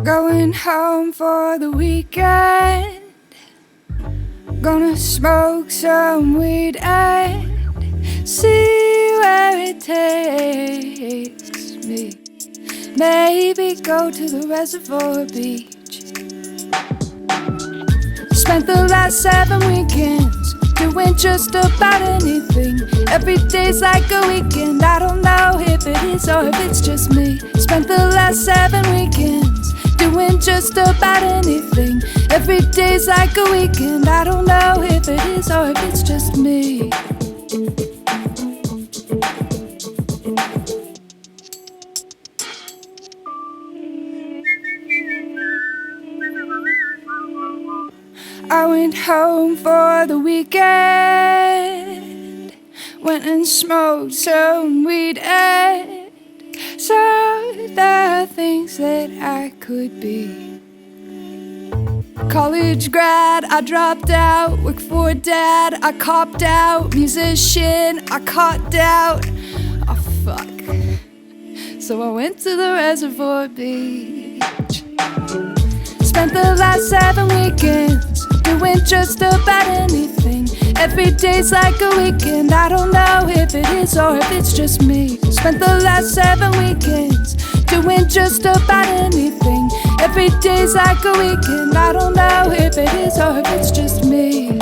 Going home for the weekend, gonna smoke some weed and see where it takes me. Maybe go to the reservoir beach. Spent the last 7 weekends doing just about anything. Every day's like a weekend. I don't know if it is or if it's just me. Spent the last 7 weekends doing just about anything. Every day's like a weekend. I don't know if it is or if it's just me. I went home for the weekend, went and smoked some weed and saw the things that I could be. College grad, I dropped out, worked for dad, I copped out, musician, I caught out. Oh fuck. So I went to the reservoir beach. Spent the last 7 weekends doing just about anything. Every day's like a weekend. I don't know if it is or if it's just me. Spent the last 7 weekends doing just about anything. Every day's like a weekend. I don't know if it is or if it's just me.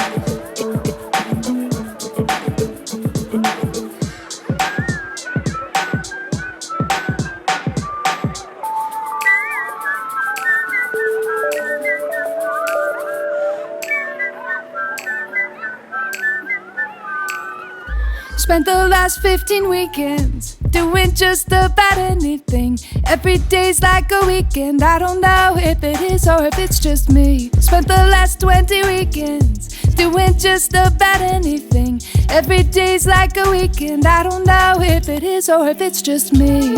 Spent the last 15 weekends doing just about anything. Every day's like a weekend. I don't know if it is or if it's just me. Spent the last 20 weekends doing just about anything. Every day's like a weekend. I don't know if it is or if it's just me.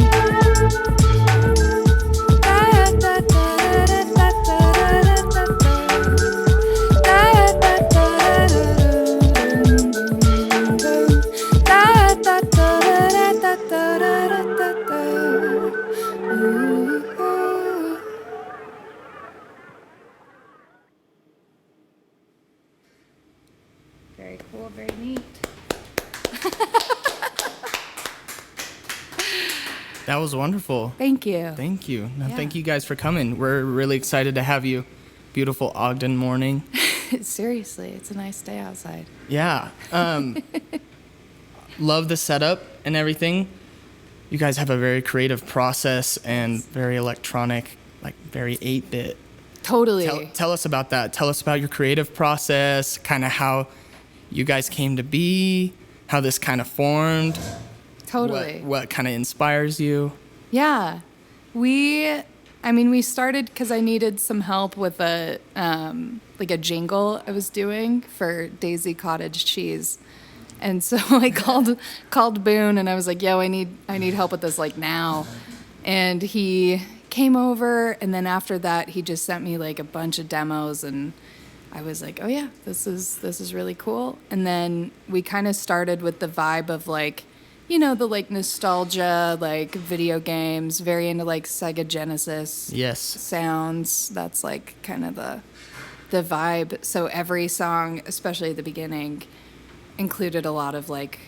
Very cool, very neat. That was wonderful. Thank you. Thank you. No, Yeah. Thank you guys for coming. We're really excited to have you. Beautiful Ogden morning. Seriously, it's a nice day outside. Yeah. Love the setup and everything. You guys have a very creative process and very electronic, like very 8-bit. Totally. Tell us about that. Tell us about your creative process, kind of how you guys came to be, how this kind of formed. Totally. What kind of inspires you? Yeah. We started because I needed some help with a jingle I was doing for Daisy Cottage Cheese. And so I called Boone and I was like, yo, I need help with this like now. And he came over, and then after that he just sent me like a bunch of demos, and I was like, oh yeah, this is really cool. And then we kind of started with the vibe of like, you know, the like nostalgia, like video games, very into like Sega Genesis sounds. That's like kind of the vibe. So every song, especially at the beginning, included a lot of like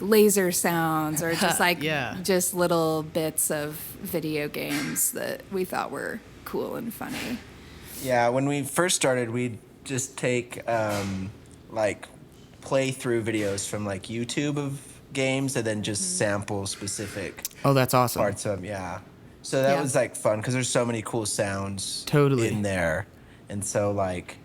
laser sounds or just like just little bits of video games that we thought were cool and funny. Yeah, when we first started, we'd just take like playthrough videos from like YouTube of games and then just sample specific that's awesome. parts of them. Yeah. So that was like fun because there's so many cool sounds in there. And so like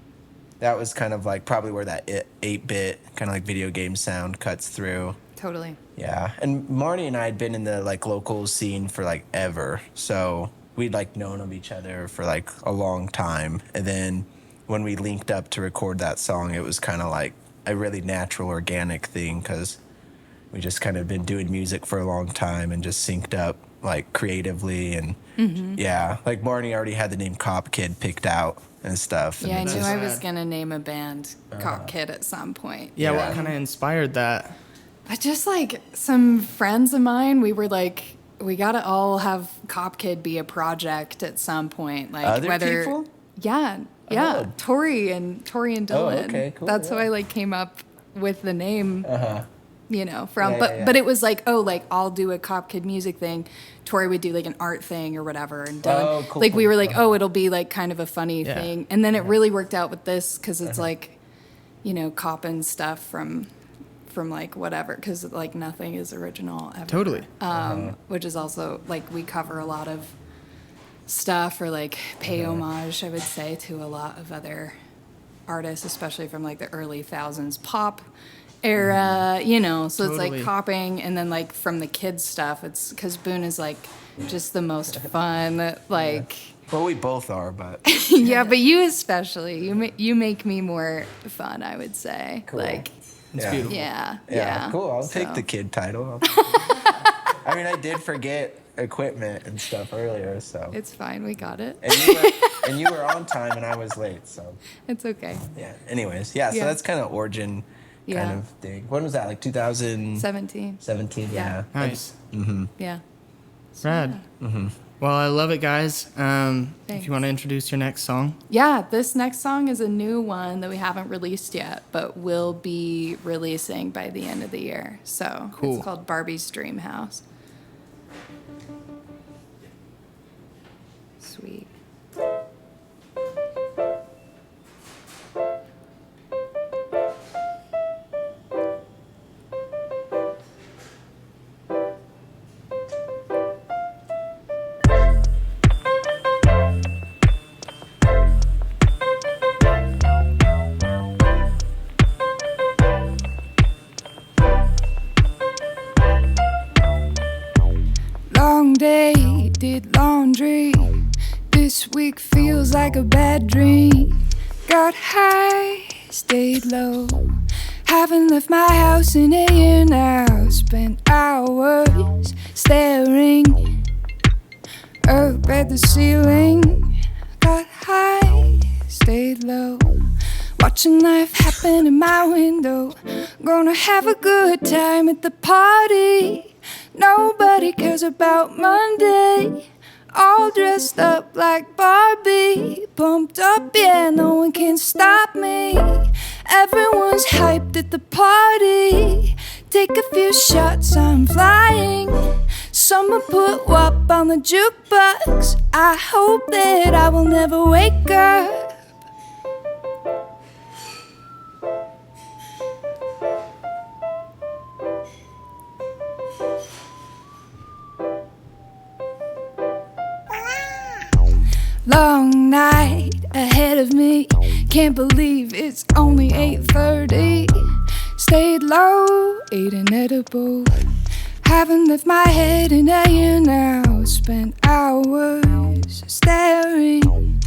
that was kind of like probably where that 8-bit kind of like video game sound cuts through. Totally. Yeah. And Marny and I had been in the like local scene for like ever. So we'd like known of each other for like a long time. And then when we linked up to record that song, it was kind of like a really natural, organic thing because we just kind of been doing music for a long time and just synced up like creatively and yeah, like Marny already had the name Cop Kid picked out and stuff. Yeah, I and knew That's I was rad. gonna name a band Cop Kid at some point. Yeah, Yeah. what kind of inspired that? I just like some friends of mine, we were like, we gotta all have Cop Kid be a project at some point. Like Other whether people? Yeah. Oh. Tori and Dylan. okay, cool, That's how yeah. I like came up with the name. You know, from Yeah, but yeah. but it was like, oh, like I'll do a Cop Kid music thing. Tori would do like an art thing or whatever, and Dylan, Oh, cool, like we cool. were like, oh, it'll be like kind of a funny Yeah. thing, and then it really worked out with this because it's like, you know, copping stuff from like whatever, because like nothing is original ever. Totally. Which is also like we cover a lot of stuff or like pay homage, I would say, to a lot of other artists, especially from like the early thousands pop era, you know, so it's Totally. like copying, and then like from the kids stuff, it's because Boone is like just the most fun, like Well, we both are, but yeah, but you especially, you make me more fun, I would say. Cool. Like It's yeah. beautiful. yeah, Cool. I'll So- take the kid title. I mean, I did forget equipment and stuff earlier, so. It's fine, we got it. And you were on time and I was late, so It's okay. yeah. Anyways, yeah. So Yeah. that's kind of origin kind Yeah. of thing. When was that? Like 2017. 17. Yeah. Nice. Yeah. Rad. Well, I love it, guys. If Thanks. you want to introduce your next song. Yeah, this next song is a new one that we haven't released yet, but will be releasing by the end of the year. So Cool. It's called Barbie's Dream House. Sweet. Long day, did laundry. This week feels like a bad dream. Got high, stayed low. Haven't left my house in a year now. Spent hours staring up at the ceiling. Got high, stayed low. Watching life happen in my window. Gonna have a good time at the party. Nobody cares about Monday. All dressed up like Barbie. Pumped up, yeah, no one can stop me. Everyone's hyped at the party. Take a few shots, I'm flying. Someone put WAP on the jukebox. I hope that I will never wake up. Long night ahead of me. Can't believe it's only 8:30. Stayed low, ate an edible. Haven't left my head in a year now. Spent hours staring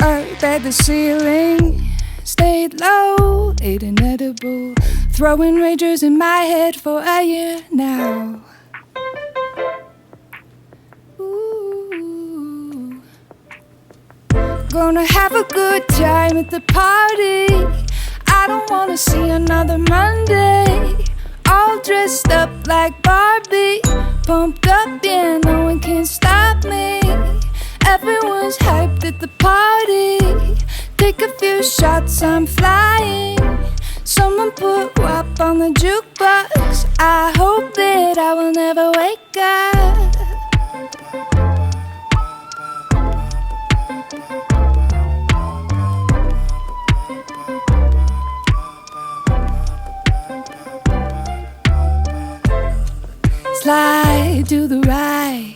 up at the ceiling. Stayed low, ate an edible. Throwing ragers in my head for a year now. Ooh. Gonna have a good time at the party. I don't wanna see another Monday. All dressed up like Barbie. Pumped up, yeah, no one can stop me. Everyone's hyped at the party. Take a few shots, I'm flying. Someone put WAP on the jukebox. I hope that I will never wake up. Slide to the right,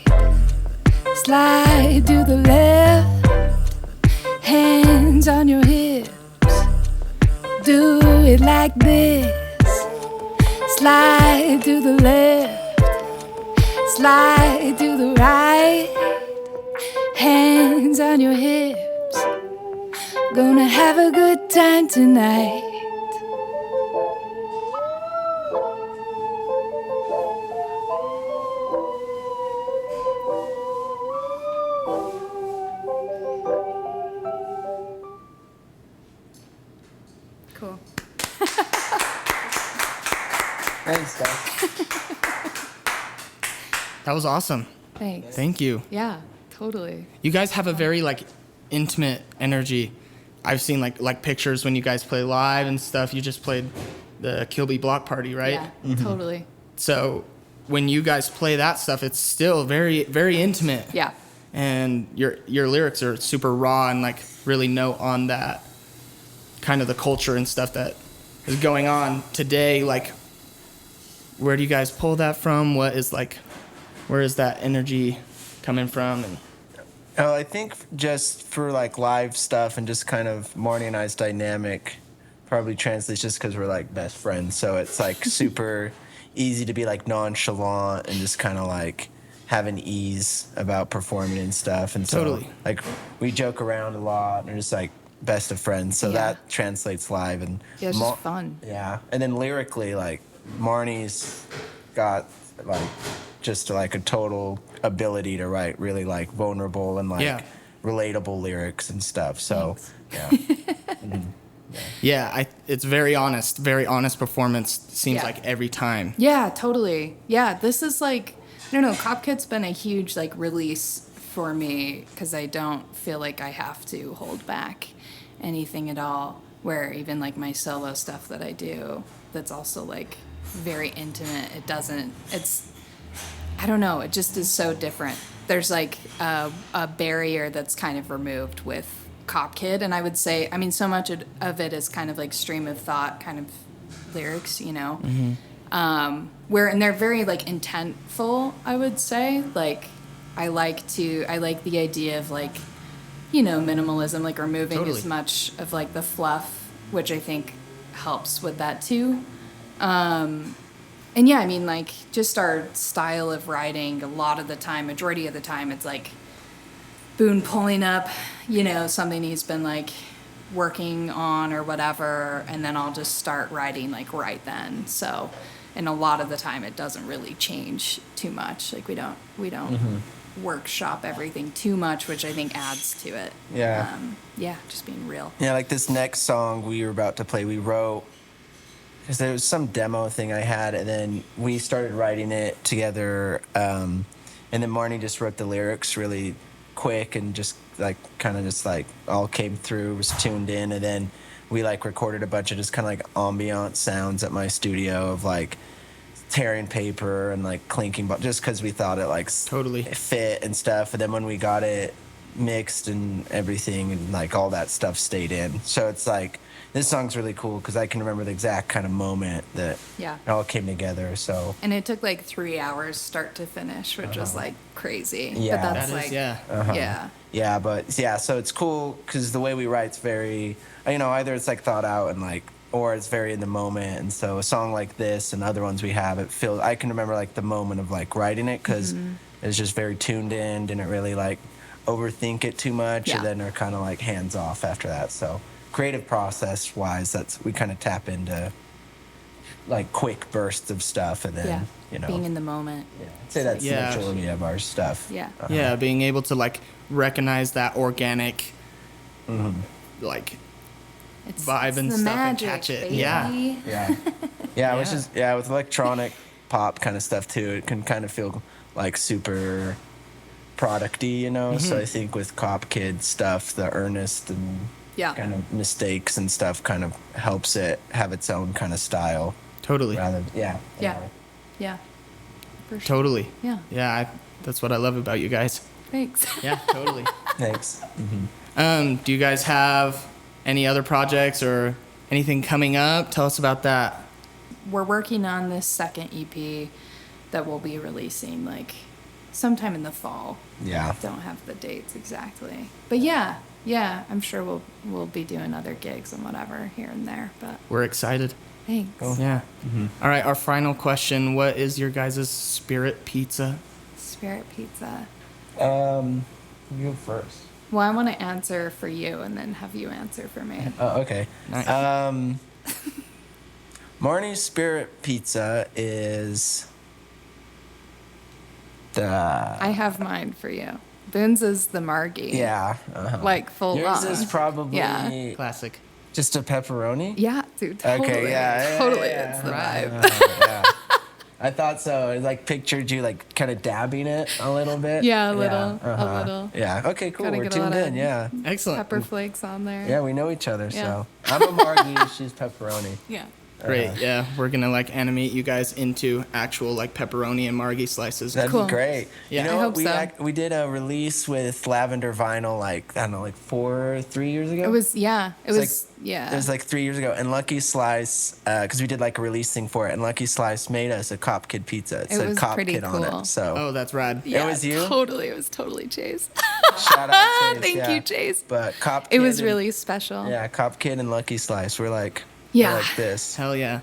slide to the left. Hands on your hips, do it like this. Slide to the left, slide to the right. Hands on your hips, gonna have a good time tonight. stuff. That was awesome. Thanks. Thank you. Yeah, totally. You guys have a very like intimate energy. I've seen like pictures when you guys play live and stuff. You just played the Kilby Block Party, right? Yeah, totally. So when you guys play that stuff, it's still very, very intimate. Yeah. And your lyrics are super raw and like really note on that kind of the culture and stuff that is going on today. Like, where do you guys pull that from? What is like, where is that energy coming from? And Oh, I think just for like live stuff and just kind of Marny and I's dynamic probably translates just because we're like best friends. So it's like super easy to be like nonchalant and just kind of like have an ease about performing and stuff. And so Totally. like we joke around a lot and we're just like best of friends. So Yeah. that translates live. And Yeah, it's just fun. Yeah. And then lyrically, like Marny's got like just like a total ability to write really like vulnerable and like Yeah. relatable lyrics and stuff. So yeah. yeah, it's very honest performance. Seems Yeah. like every time. Yeah, totally. Yeah, this is like, I don't know, Cop Kit's been a huge like release for me because I don't feel like I have to hold back anything at all. Where even like my solo stuff that I do, that's also like very intimate. I don't know, it just is so different. There's like a barrier that's kind of removed with Cop Kid, and I would say, I mean, so much of it is kind of like stream of thought kind of lyrics, you know, and they're very like intentful, I would say. Like I like the idea of like, you know, minimalism, like removing Totally. as much of like the fluff, which I think helps with that too. And yeah, I mean, like, just our style of writing, a lot of the time, majority of the time, it's like Boone pulling up, you know, something he's been like working on or whatever, and then I'll just start writing like right then. So, and a lot of the time, it doesn't really change too much. Like we don't workshop everything too much, which I think adds to it. Yeah. Yeah, just being real. Yeah, like this next song we were about to play, we wrote, because there was some demo thing I had, and then we started writing it together, and then Marny just wrote the lyrics really quick and just like kind of just like all came through, was tuned in, and then we like recorded a bunch of just kind of like ambient sounds at my studio of like tearing paper and like clinking, but just because we thought it like Totally. fit and stuff, and then when we got it mixed and everything and like all that stuff stayed in. So it's like this song's really cool because I can remember the exact kind of moment that Yeah. it all came together. So And it took like 3 hours start to finish, which was like crazy. Yeah. But that's That like, is, yeah. yeah. yeah, but yeah, so it's cool because the way we write's very, you know, either it's like thought out and like, or it's very in the moment. And so a song like this and other ones we have, it feels, I can remember like the moment of like writing it because it was just very tuned in, didn't really like overthink it too much, Yeah. and then are kind of like hands off after that. So creative process wise, that's, we kind of tap into like quick bursts of stuff, and then Yeah. you know, Being in the moment. yeah, I'd say that's Yeah. the majority of our stuff. Yeah. Yeah, being able to like recognize that organic, like It's, vibe it's and the stuff and magic, catch it. baby. Yeah. Yeah, which Yeah. is with electronic pop kind of stuff too. It can kind of feel like super producty, you know. So I think with Cop Kid stuff, the earnest and Yeah. kind of mistakes and stuff kind of helps it have its own kind of style. Totally. Rather, yeah. Yeah. Yeah. For sure. Totally. Yeah. Yeah, that's what I love about you guys. Thanks. Yeah, totally. Thanks. Do you guys have any other projects or anything coming up? Tell us about that. We're working on this second EP that we'll be releasing like sometime in the fall. Yeah. Don't have the dates exactly. But yeah, I'm sure we'll be doing other gigs and whatever here and there. But We're excited. thanks. Yeah. All right, our final question. What is your guys' spirit pizza? Spirit Pizza. You first. Well, I want to answer for you and then have you answer for me. Oh, okay. Nice. Marny's Spirit Pizza is the I have mine for you. Boone's is the Margie. Like full Yours on. is probably Yeah. Classic. just a pepperoni. Yeah, dude. Totally. Okay. Yeah. Totally. Yeah. It's the vibe. I thought so. I like pictured you like kind of dabbing it a little bit. Yeah, a little. A little. Yeah. Okay, cool. Gotta We're get a lot tuned in. of Yeah. Excellent. Pepper flakes on there. Yeah, we know each other. Yeah. So I'm a Margy. She's pepperoni. Yeah. Great. Yeah, we're gonna like animate you guys into actual like pepperoni and margie slices. That'd Cool. be great. Yeah. You know I what? hope so. We did a release with Lavender Vinyl like I don't know, like 3 years ago. It was, yeah. It It's was, like, yeah. It was like 3 years ago, and Lucky Slice, because we did like a release thing for it, and Lucky Slice made us a Cop Kid pizza. It said was Cop pretty Kid on cool. it. So Oh, that's rad. Yeah, was you? Totally. It was totally Chase. shout out Chase. Thank yeah. you, Chase. But Cop Kid. It was and- really special. Yeah, Cop Kid and Lucky Slice. We're like, Yeah. we're like this. Hell yeah.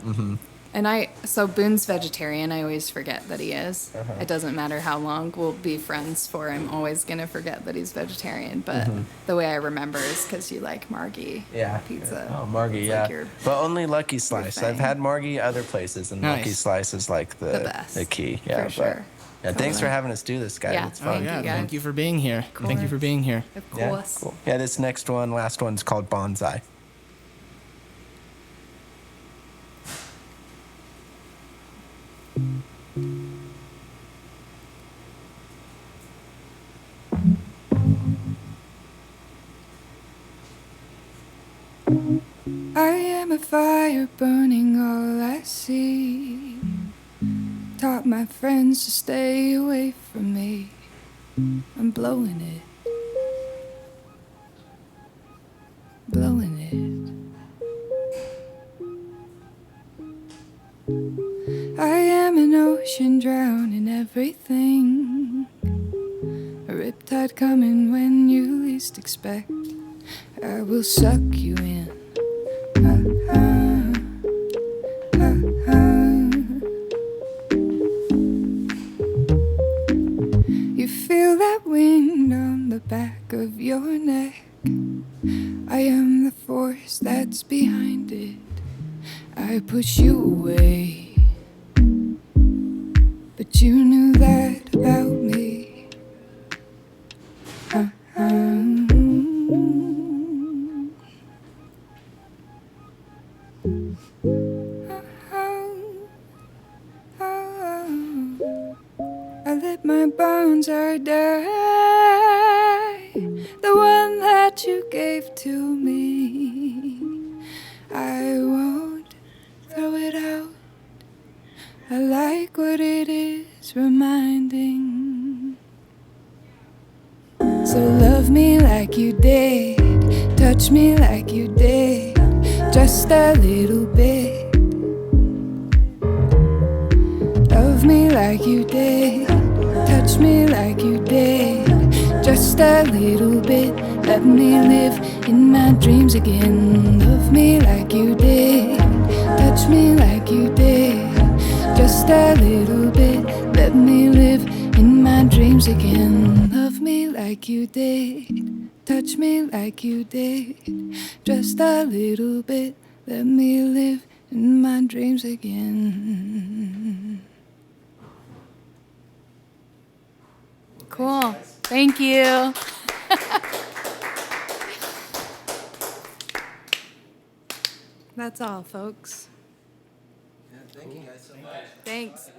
And so Boone's vegetarian. I always forget that he is. Uh-huh. It doesn't matter how long we'll be friends for. I'm always going to forget that he's vegetarian. But the way I remember is because you like Margie Yeah. pizza. Oh, Margie, It's yeah. like your- But only Lucky Slice. thing. I've had Margie other places, and Nice. Lucky Slice is like The best. the key. Yeah, For sure. Yeah, thanks for Totally. having us do this, guys. Yeah. It's Oh fun. Thank yeah. you, guys. Thank you for being here. Thank you for being here. Of Yeah, course. cool. Yeah, this last one's called Bonsai. I am a fire burning all I see. Taught my friends to stay away from me. I'm blowing it. Blowing it. I am an ocean drowning everything. A riptide coming when you least expect. I will suck you in. You feel that wind on the back of your neck. I am the force that's behind it. I push you away, but you knew that about me. I let my bones die, the one that you gave to me. I won't throw it out. I like what it is reminding. So love me like you did, touch me like you did, just a little bit. Love me like you did, touch me like you did, just a little bit. Let me live in my dreams again. Love me like you did, touch me like you did, just a little bit. Let me live in my dreams again. Love me like you did, touch me like you did, just a little bit. Let me live in my dreams again. Cool. Thank you. That's all, folks. Thank you guys so much. Thanks.